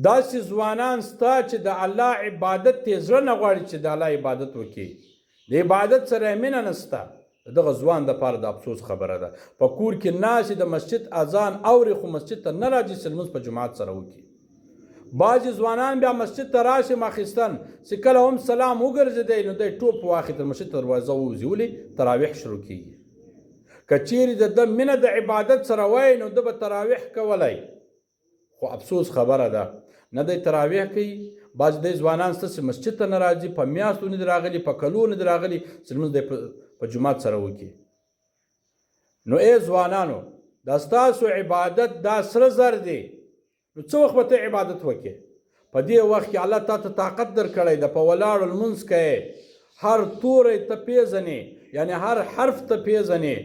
داسې ځوانان ستا چې د الله عبادت ته زړه نه غواړي چې د الله عبادت وکړي، د عبادت سره یې مینه نسته، دغه ځوان دپاره د افسوس خبره ده. په کور کې ناست د مسجد اذان اوري خو مسجد ته نه راځي چې لمونځ په جماعت سره وکړي. بعضې ځوانان بیا مسجد ته راشي ماخستن چې کله هم سلام وګرځېدی نو دی ټوپ واخېد مسجد ته دروازه ووځي، ولې تراویح شروع کېږي. که چیرې د ده مینه د عبادت سره وای نو ده به تراویح کولی، خو افسوس خبره ده نه دی تراویح کوي. بعض دی ځوانان سته چې مسجد ته نه راځي، په میاشتو نه دي راغلي، په کلو نه دي راغلي چې لمونځ دی په جومات سره وکړي. نو ای ځوانانو، دا ستاسو عبادت دا سره زر دی، نو څه وخت به ته عبادت وکړې؟ په دې وخت کې الله تا ته طاقت درکړی ده، په ولاړو لمونځ کوې، هر توری ته پیژنې، یعنې هر حرف ته پیژنې،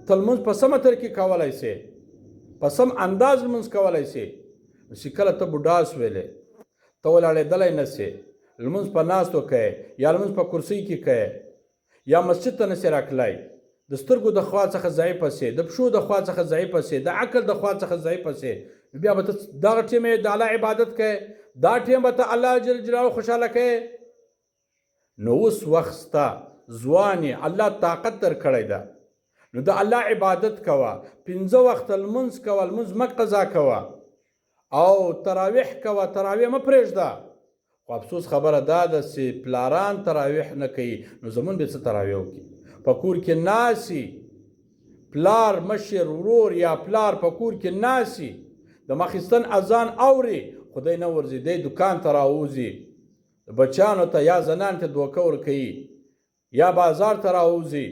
ته لمونځ په سمه طریقې کولی سې، په سم انداز لمونځ کولی سې. چې کله ته بوډا سویلې، ته ولاړېدلی نه سې، لمونځ په ناستو کوې یا لمونځ په کرسۍ کې کوې یا مسجد ته نه سې راتلی، د سترګو د خوا څخه ضعیفه سې، د پښو د خوا څخه ضعیفه سې، د عقل د خوا څخه ضعیفه سې، بیا به ته دغه ټیم د الله عبادت کوې، دا ټیم به ته الله جل جلاله خوشحاله کوې. نو اوس وخت ستا ځوان یې، الله طاقت درکړی ده، نو د الله عبادت کوه، 5 وخته لمونځ کوه، لمونځ مه قضا کوه، او تراویح کوه، تراویح مه پرېږده. خو افسوس خبره دا ده چې پلاران تراویح نه کوي، نو زمون به څه تراویح وکړي؟ په کور کې ناسي پلار، مشر ورور یا پلار په کور کې ناسي، د ماخستن اذان اوري، خدای نه ورځي، دی دکان ته راوځي، بچیانو ته یا زنان ته دوکه ورکوي، یا بازار ته راوځي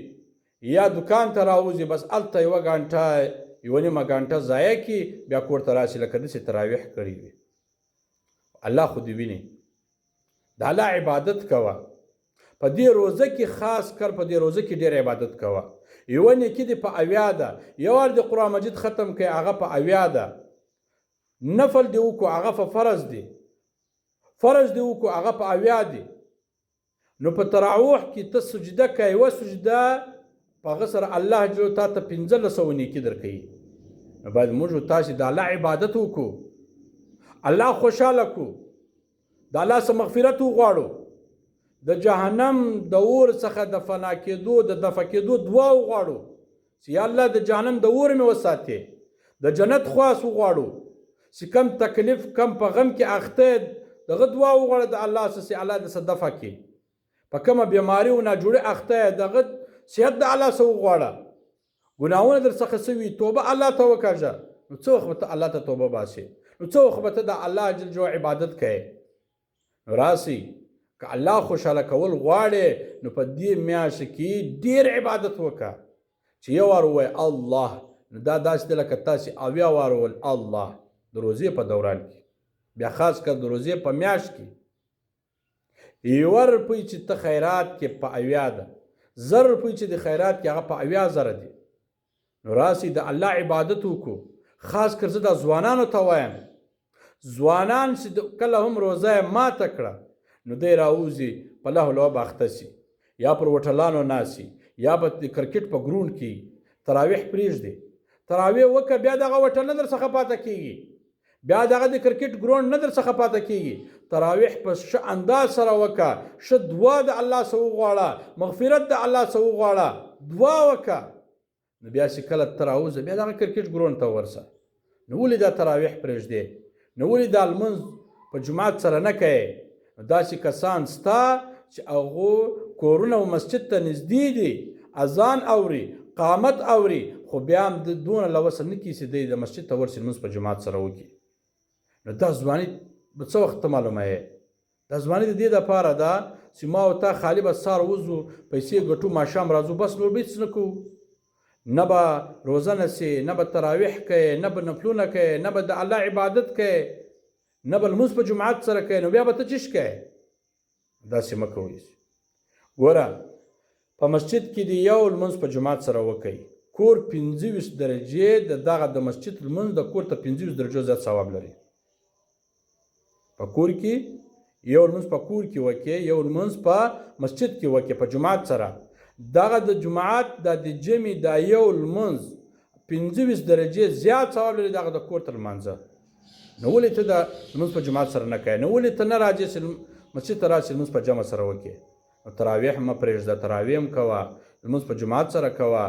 یا دکان ته راوځي، بس هلته 1 غنټه 1.5 غنټه ضایع کړي، بیا کور ته راشي لکه داسې تراویح کړي وي. الله خو دې ویني. د الله عبادت کوه، په دې روزه کې خاص کر په دې روزه کې ډېر عبادت کوه. یوه نیکي دې په 80 ده، یو وار دې قرآن مجید ختم کړي هغه په 80 ده، نفل دې وکړو هغه په فرض دی، فرض دې وکړو هغه په 80 دی. نو په تراویح کې ته سجده کوې، یوه سجده په هغه سره الله جل تا ته 1500 نیکي درکوي. نو باید موږ تاسې د الله عبادت وکړو، الله خوشحاله کړو، د الله څخه مغفرت وغواړو، د جهنم د اور څخه د فنا کېدو د دفع کېدو دعا وغواړو چې یا الله د جهنم د اور مې وساتې، د جنت خواص وغواړو، چې کم تکلیف کم په غم کې اخته دغه دعا وغواړه د الله څخه چې الله د دفع کړي، په کومه بیماري او ناجوړي اخته دغه صحت د الله څخه وغواړه، ګناهونه در څخه سوي توبه الله ته وکړه. نو څه وخت به ته الله ته توبه باسې، نو څه وخت به ته د الله جل جلاله عبادت کوې. نو راسي که الله خوشحاله کول غواړې نو په دې میاشت کې ډېر عبادت وکړه، چې یو وار ووایې الله، نو دا داسې دی لکه تاسې 80 وار وویل الله د روزې په دوران کې، بیا خاص کر د روزې په میاشت کې 1 روپۍ چې ته خیرات کې په 80 ده، 1000 روپۍ چې د خیرات کې هغه په 80,000 دي. نو راسي د الله عبادت وکړو. خاص کر زه د ځوانانو ته وایم، ځوانان چې کله هم روزه یې ماته کړه نو دی راوځي په لهو لعب اخته سي، یا پر وټلانو ناسي، یا به د کرکټ په ګروند کې تراویح پرېږدي، تراویح وکړه، بیا دغه وټل نه در څخه پاته کېږي، بیا دغه د کرکټ ګروند نه در څخه پاته کېږي. تراویح په ښه انداز سره وکړه، ښه دعا د الله څخه وغواړه، مغفرت د الله څخه وغواړه، دعا وکړه. نو بیا چې کله ته راوځه بیا دغه کرکټ ګروند ته ورسه. نو ولې دا تراویح پرېږدې؟ نو ولې دا لمونځ په جومات سره نه کوې؟ نو داسې کسان ستا چې هغو کورونه او مسجد ته نږدې دي، اذان اوري، قامت اوري، خو بیا هم دونه له وسه نه کیږي چې دی د مسجد ته ورسي لمونځ په جومات سره وکړي. نو دا ځواني به څه وخت ته معلومه یې؟ دا ځواني د دې دپاره ده چې ما او تا خالي به سهار وځو، پیسې ګټو، ماښام راځو، بس نور به هېڅ نه کوو، نه به روزه نیسې، نه به تراویح کوې، نه به نفلونه کوې، نه به د الله عبادت کوې، نه به لمونځ په جماعت سره کوې. نو بیا به ته چیش کوې؟ داسې مه کوئ. ګوره په مسجد کې دې یو لمونځ په جماعت سره وکئ، کور 25 درجې د دغه د مسجد لمونځ د کور ته 25 درجو زیات ثواب لري. په کور کې یو لمونځ په کور کې وکئ، یو لمونځ په مسجد کې وکئ په جماعت سره، دغه د جماعت د جمع د یو لمونځ 25 درجې زیات ثواب لري دغه د کور تر لمانځه. نو ولې ته د لمونځ په جماعت سره نه کوې؟ نو ولې ته نه راځې چې مسجد ته راشې لمونځ په جمع سره وکړې؟ نو تراویح مه پرېږده، تراویح هم کوه، لمونځ په جماعت سره کوه.